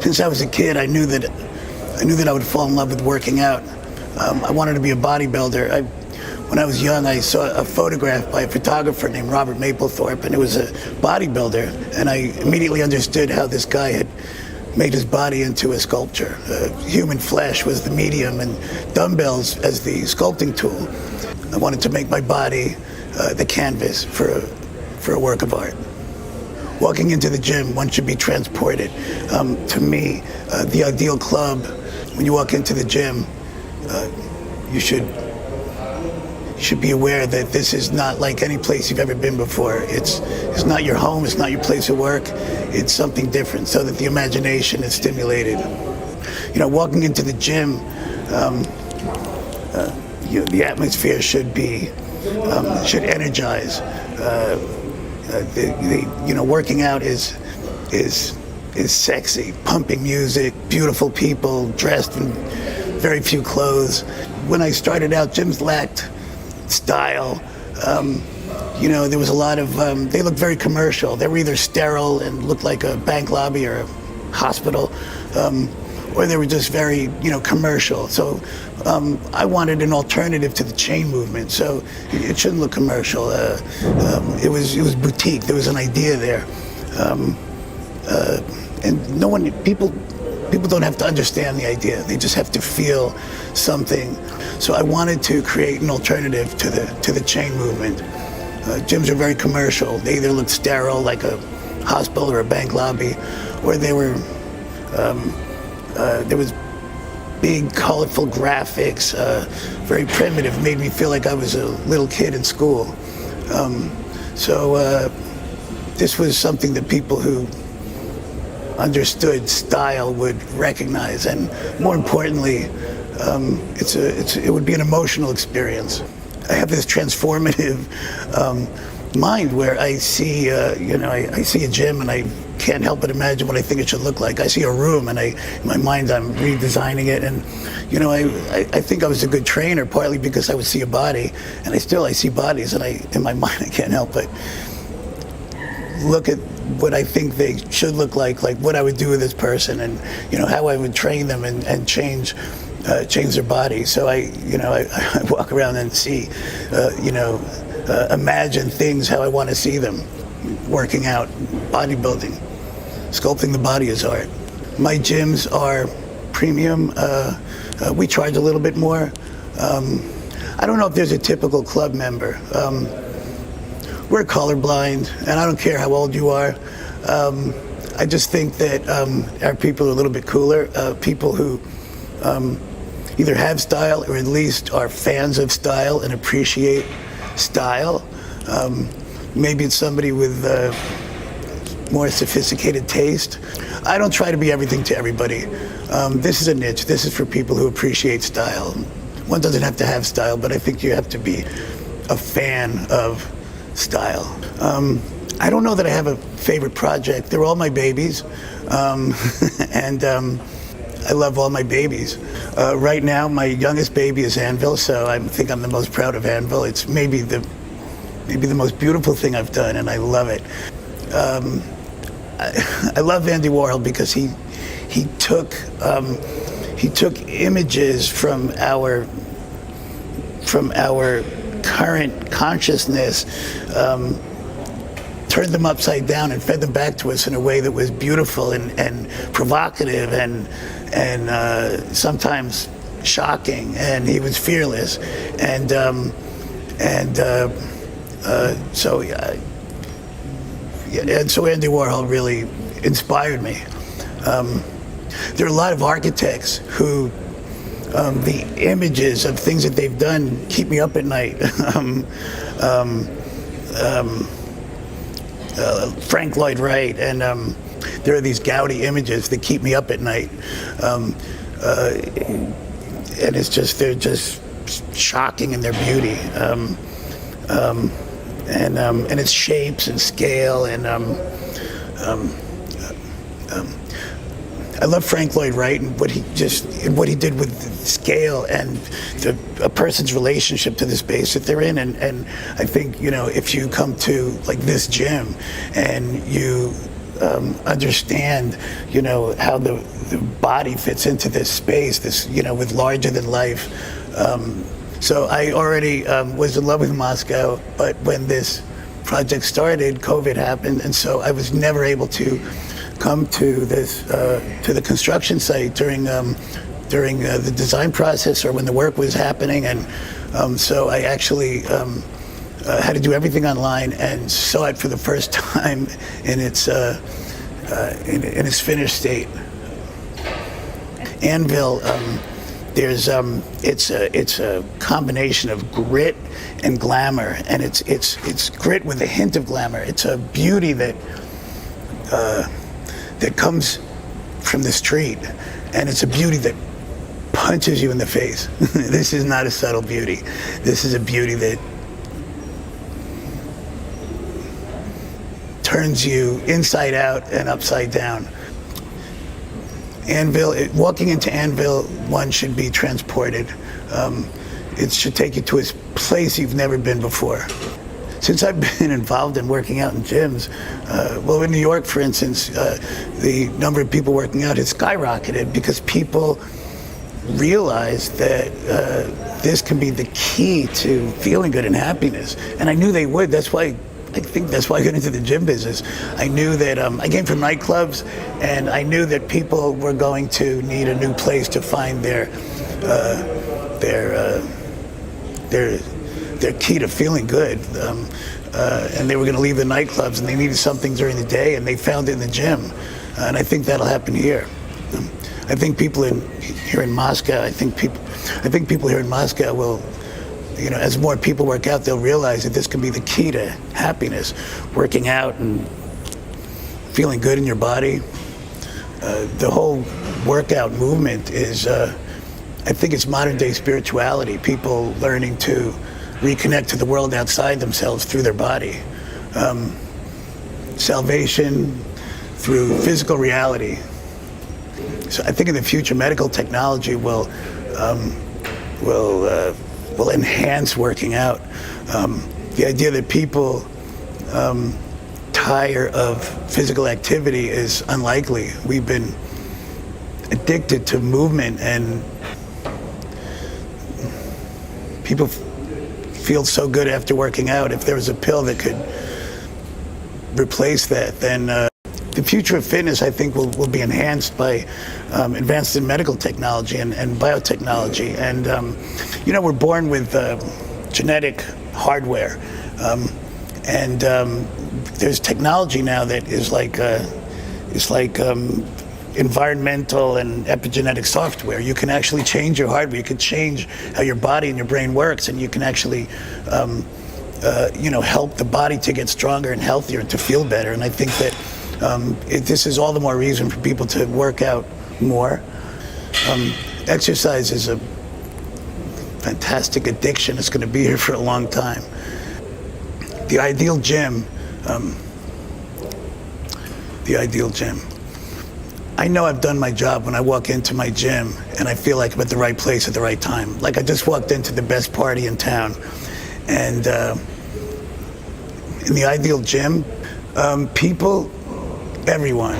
Since I was a kid, I knew that I would fall in love with working out. I wanted to be a bodybuilder. When I was young, I saw a photograph by a photographer named Robert Mapplethorpe, and it was a bodybuilder, and I immediately understood how this guy had made his body into a sculpture. Human flesh was the medium and dumbbells as the sculpting tool. I wanted to make my body the canvas for a work of art. Walking into the gym, one should be transported. To me, the ideal club, when you walk into the gym, you should be aware that this is not like any place you've ever been before. It's not your home, it's not your place of work, it's something different, so that the imagination is stimulated. You know, walking into the gym, the atmosphere should energize. Working out is sexy, pumping music, beautiful people dressed in very few clothes. When I started out, gyms lacked style. There was a lot of, they looked very commercial. They were either sterile and looked like a bank lobby or a hospital, or they were just very, commercial. So I wanted an alternative to the chain movement. So it shouldn't look commercial. It was boutique. There was an idea there, and people don't have to understand the idea. They just have to feel something. So I wanted to create an alternative to the chain movement. Gyms are very commercial. They either look sterile, like a hospital or a bank lobby, or they were. There was big, colorful graphics, very primitive. Made me feel like I was a little kid in school. This was something that people who understood style would recognize, and more importantly, it would be an emotional experience. I have this transformative mind where I see, I see a gym and I can't help but imagine what I think it should look like. I see a room and in my mind I'm redesigning it, and I think I was a good trainer partly because I would see a body, and I see bodies, and in my mind I can't help but look at what I think they should look like what I would do with this person, and how I would train them and change their body. So I walk around and see, imagine things how I want to see them. Working out, bodybuilding, sculpting the body is art. My gyms are premium. We charge a little bit more. I don't know if there's a typical club member. We're colorblind, and I don't care how old you are. I just think that our people are a little bit cooler. People who either have style or at least are fans of style and appreciate style. Maybe it's somebody with more sophisticated taste. I don't try to be everything to everybody. This is a niche. This is for people who appreciate style. One doesn't have to have style, but I think you have to be a fan of style. I don't know that I have a favorite project. They're all my babies, and I love all my babies. Right now, my youngest baby is Anvil, so I think I'm the most proud of Anvil. It's maybe the most beautiful thing I've done, and I love it. I love Andy Warhol because he took images from our current consciousness, turned them upside down and fed them back to us in a way that was beautiful and provocative and sometimes shocking. And he was fearless, so Andy Warhol really inspired me. There are a lot of architects who the images of things that they've done keep me up at night. Frank Lloyd Wright, and there are these Gaudi images that keep me up at night, and they're just shocking in their beauty, and its shapes and scale, and I love Frank Lloyd Wright and what he did with the scale and a person's relationship to the space that they're in. And I think, if you come to like this gym and you understand, how the body fits into this space, this, with larger than life. So I already was in love with Moscow, but when this project started, COVID happened, and so I was never able to come to the construction site during the design process or when the work was happening, and so I actually had to do everything online and saw it for the first time in its finished state. Anvil, it's a combination of grit and glamour, and it's grit with a hint of glamour. It's a beauty that comes from the street, and it's a beauty that punches you in the face. This is not a subtle beauty. This is a beauty that turns you inside out and upside down. Anvil, walking into Anvil, one should be transported. It should take you to a place you've never been before. Since I've been involved in working out in gyms, well, in New York, for instance, the number of people working out has skyrocketed because people realize that this can be the key to feeling good and happiness. And I knew they would. I think that's why I got into the gym business. I knew that I came from nightclubs, and I knew that people were going to need a new place to find their key to feeling good. And they were going to leave the nightclubs, and they needed something during the day, and they found it in the gym. And I think that'll happen here. I think people here in Moscow. I think people here in Moscow will. As more people work out, they'll realize that this can be the key to happiness. Working out and feeling good in your body. The whole workout movement is, I think it's modern day spirituality. People learning to reconnect to the world outside themselves through their body. Salvation through physical reality. So I think in the future, medical technology will enhance working out. The idea that people tire of physical activity is unlikely. We've been addicted to movement, and people feel so good after working out. If there was a pill that could replace that, then the future of fitness, I think, will be enhanced by advances in medical technology and biotechnology. And, we're born with genetic hardware. And there's technology now that is like environmental and epigenetic software. You can actually change your hardware. You can change how your body and your brain works, and you can actually help the body to get stronger and healthier and to feel better. And I think that this is all the more reason for people to work out more. Exercise is a fantastic addiction. It's going to be here for a long time. The ideal gym. I know I've done my job when I walk into my gym and I feel like I'm at the right place at the right time. Like I just walked into the best party in town. And in the ideal gym, people, everyone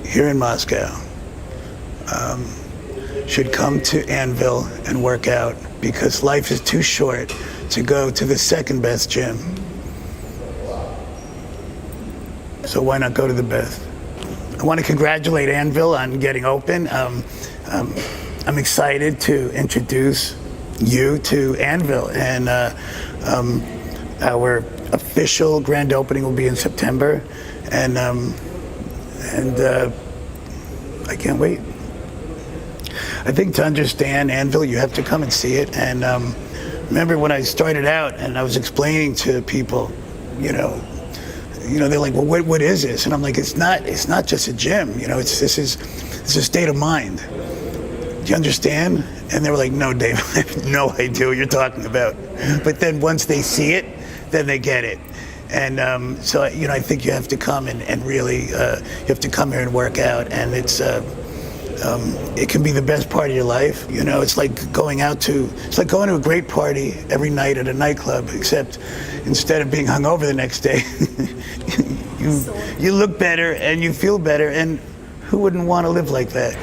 here in Moscow should come to Anvil and work out, because life is too short to go to the second best gym. So why not go to the best? I want to congratulate Anvil on getting open. I'm excited to introduce you to Anvil, and our official grand opening will be in September, and I can't wait. I think to understand Anvil, you have to come and see it. And remember when I started out and I was explaining to people, they're like, well, what is this? And I'm like, it's not just a gym. It's a state of mind. Do you understand? And they were like, no, Dave, I have no idea what you're talking about. But then once they see it, then they get it. And so, I think you have to come and really, you have to come here and work out. And it's It can be the best part of your life. You know, it's like going to a great party every night at a nightclub, except instead of being hungover the next day, you look better and you feel better, and who wouldn't want to live like that?